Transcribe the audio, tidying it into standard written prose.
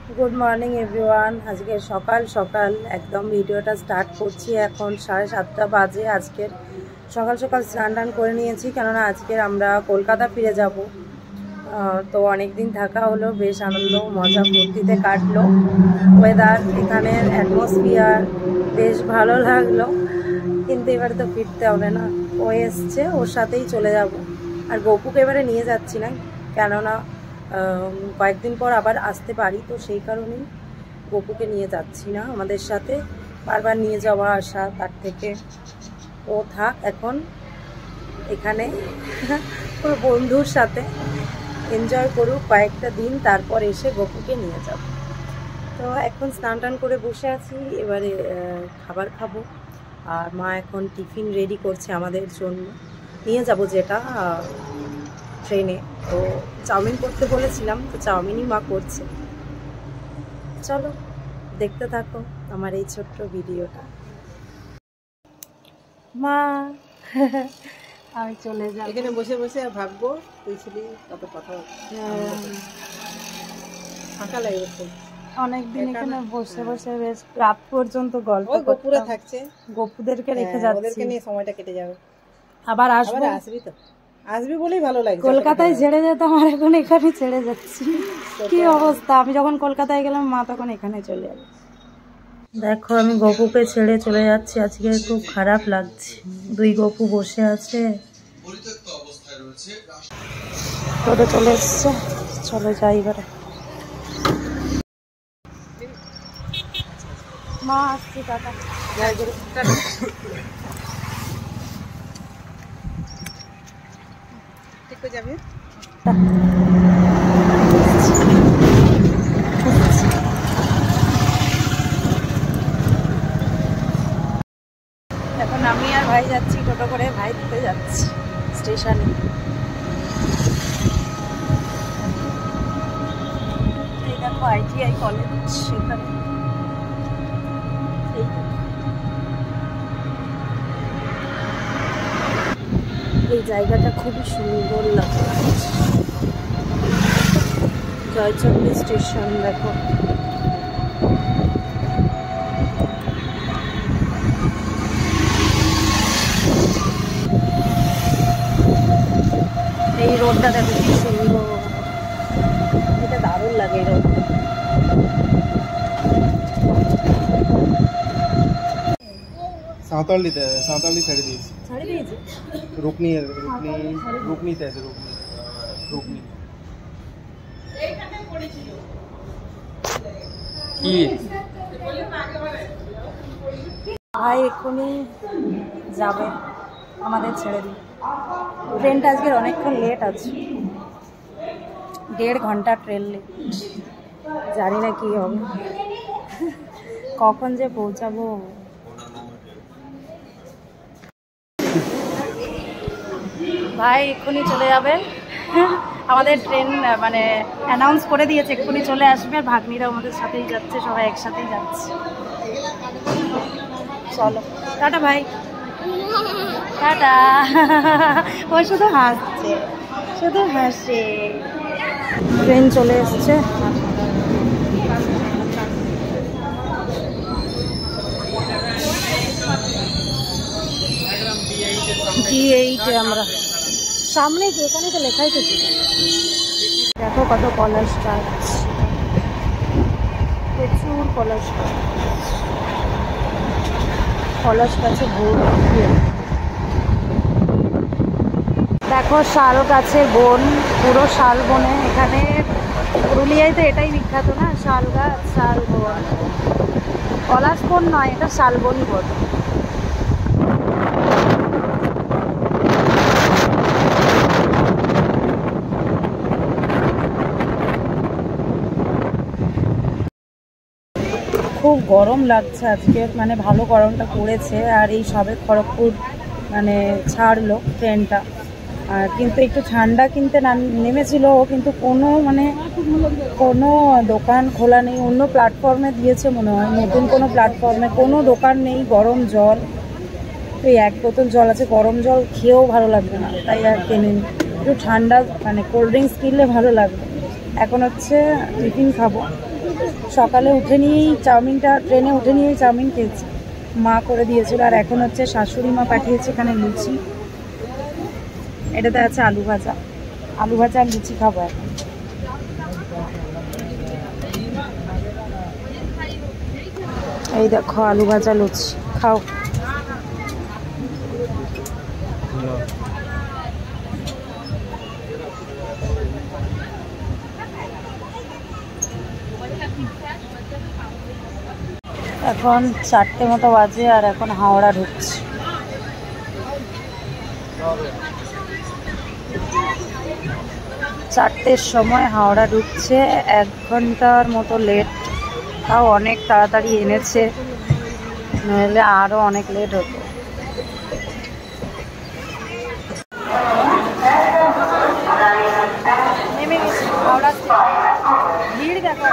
Good morning everyone. আজকে সকাল সকাল একদম ভিডিওটা স্টার্ট করছি। এখন 7:30 বাজে। আজকের সকাল সকাল স্নান টান করে নিয়েছি, কেননা আজকের আমরা কলকাতা ফিরে যাব। তো অনেক দিন থাকা হলো, বেশ আনন্দ মজা ফুর্তিতে কাটলো। ওয়েদার, এখানের অ্যাটমসফিয়ার বেশ ভালো লাগলো, কিন্তু এবারে তো ফিরতে হবে না। ও এসছে, ওর সাথেই চলে যাব। আর গপুকে এবারে নিয়ে যাচ্ছি না, কেননা কয়েকদিন পর আবার আসতে পারি, তো সেই কারণেই গপুকে নিয়ে যাচ্ছি না আমাদের সাথে। বারবার নিয়ে যাওয়া আসা, তার থেকে ও থাক এখন এখানে ওর বন্ধুর সাথে এনজয় করুক কয়েকটা দিন, তারপর এসে গপুকে নিয়ে যাব। তো এখন স্নান টান করে বসে আছি, এবারে খাবার খাবো। আর মা এখন টিফিন রেডি করছে আমাদের জন্য, নিয়ে যাব যেটা ট্রেনে। তো চাউমিন করতে বলেছিলাম, তো চাউমিনই মা করছে। চলো দেখতে থাকো আমার এই ছোট্ট ভিডিওটা। মা আমি চলে যাব, এখানে বসে বসে আর ভাববো তুই ছিলি কত কথা। ফাঁকা লাগবে, অনেকদিন এখানে বসে বসে বেশ রাত পর্যন্ত গল্প গপুরা থাকছে, গপুদেরকে রেখে যাচ্ছি, ওদেরকে নিয়ে সময়টা কেটে যাবে। আবার আসবো, আসবি তো, আসবি বলেই ভালো লাগে। কলকাতায় ছেড়ে যেতাম, আর এখন এখানে ছেড়ে যাচ্ছি। কি অবস্থা, আমি যখন কলকাতায় গেলাম মা তখন এখানে চলে যাবে। দেখো আমি গপুকে ছেড়ে চলে যাচ্ছি, আজকে খুব খারাপ লাগছে। দুই গপু বসে আছে, তোরে চলে এসছে। চলে যাই এবারে। মা আসছি, টাটা। ঠিক হয়ে যাবে। এখন আমি আর ভাই যাচ্ছি টোটো করে, ভাই দিতে যাচ্ছি স্টেশনে। এই দেখো ITI কলেজ, সেখানে এই জায়গাটা খুবই সুন্দর লাগে। জয়চন্ডী স্টেশন দেখো, এই রোডটা দেখো কি সুন্দর, এটা দারুণ লাগে এই রোডটা। সাঁওতালি ছেড়ে দিয়েছি, ছাড়ে দিয়েছে। রুকনিতে আছে, রুকনি কি ভাই এক্ষুনি যাবে আমাদের ছেড়ে দিই। ট্রেনটা আজকের অনেকক্ষণ লেট আছে, 1.5 ঘন্টা ট্রেন লেট। জানি না কি হবে, কখন যে পৌঁছাবো। ভাই এক্ষুনি চলে যাবে, আমাদের ট্রেন মানে অ্যানাউন্স করে দিয়েছে এক্ষুনি চলে আসবে। আর ভাগ্নিরা আমাদের সাথেই যাচ্ছে, সবাই একসাথেই যাচ্ছে। চলো টাটা ভাই, টাটা। ও শুধু হাসছে, শুধু হাসে। ট্রেন চলে এসছে, D8 আমরা সামনে, এখানে তো লেখাই তো ছিল। দেখো কত পলাশ গাছ, প্রচুর পলাশ গাছ, পলাশ গাছে ভর্তি। দেখো শাল গাছের বন, পুরো শাল বনে। এখানে পুরুলিয়ায় তো এটাই বিখ্যাত না, শাল গাছ, শাল বন। পলাশ বন নয়, এটা শালবনই বন। খুব গরম লাগছে আজকে, মানে ভালো গরমটা পড়েছে। আর এই সবে খড়গপুর মানে ছাড়লো ট্রেনটা, কিন্তু একটু ঠান্ডা কিনতে নেমেছিল, কিন্তু কোনো দোকান খোলা নেই। অন্য প্ল্যাটফর্মে দিয়েছে মনে হয়, নতুন কোনো প্ল্যাটফর্মে কোনো দোকান নেই। গরম জল, তো 1 বোতল জল আছে, গরম জল খেয়েও ভালো লাগবে না, তাই আর কিনিনি। একটু ঠান্ডা মানে কোল্ড ড্রিঙ্কস কিনলে ভালো লাগবে। এখন হচ্ছে টিফিন খাবো, সকালে উঠে নিয়েই চাউমিনটা, ট্রেনে উঠে নিয়েই চাউমিন খেয়েছি, মা করে দিয়েছিল। আর এখন হচ্ছে শাশুড়ি মা পাঠিয়েছে এখানে লুচি, এটাতে আছে আলু ভাজা, আলু ভাজা আর লুচি খাবো এখন। এই দেখো আলু ভাজা লুচি, খাও। এখন 4টে মতো বাজে আর এখন হাওড়া ঢুকছি। চারটের সময় হাওড়া ঢুকছে, 1 ঘন্টার মতো লেট, তাও অনেক তাড়াতাড়ি এনেছে, নইলে আরও অনেক লেট হতো। নেমে গেছি হাওড়া, ভিড় দেখো।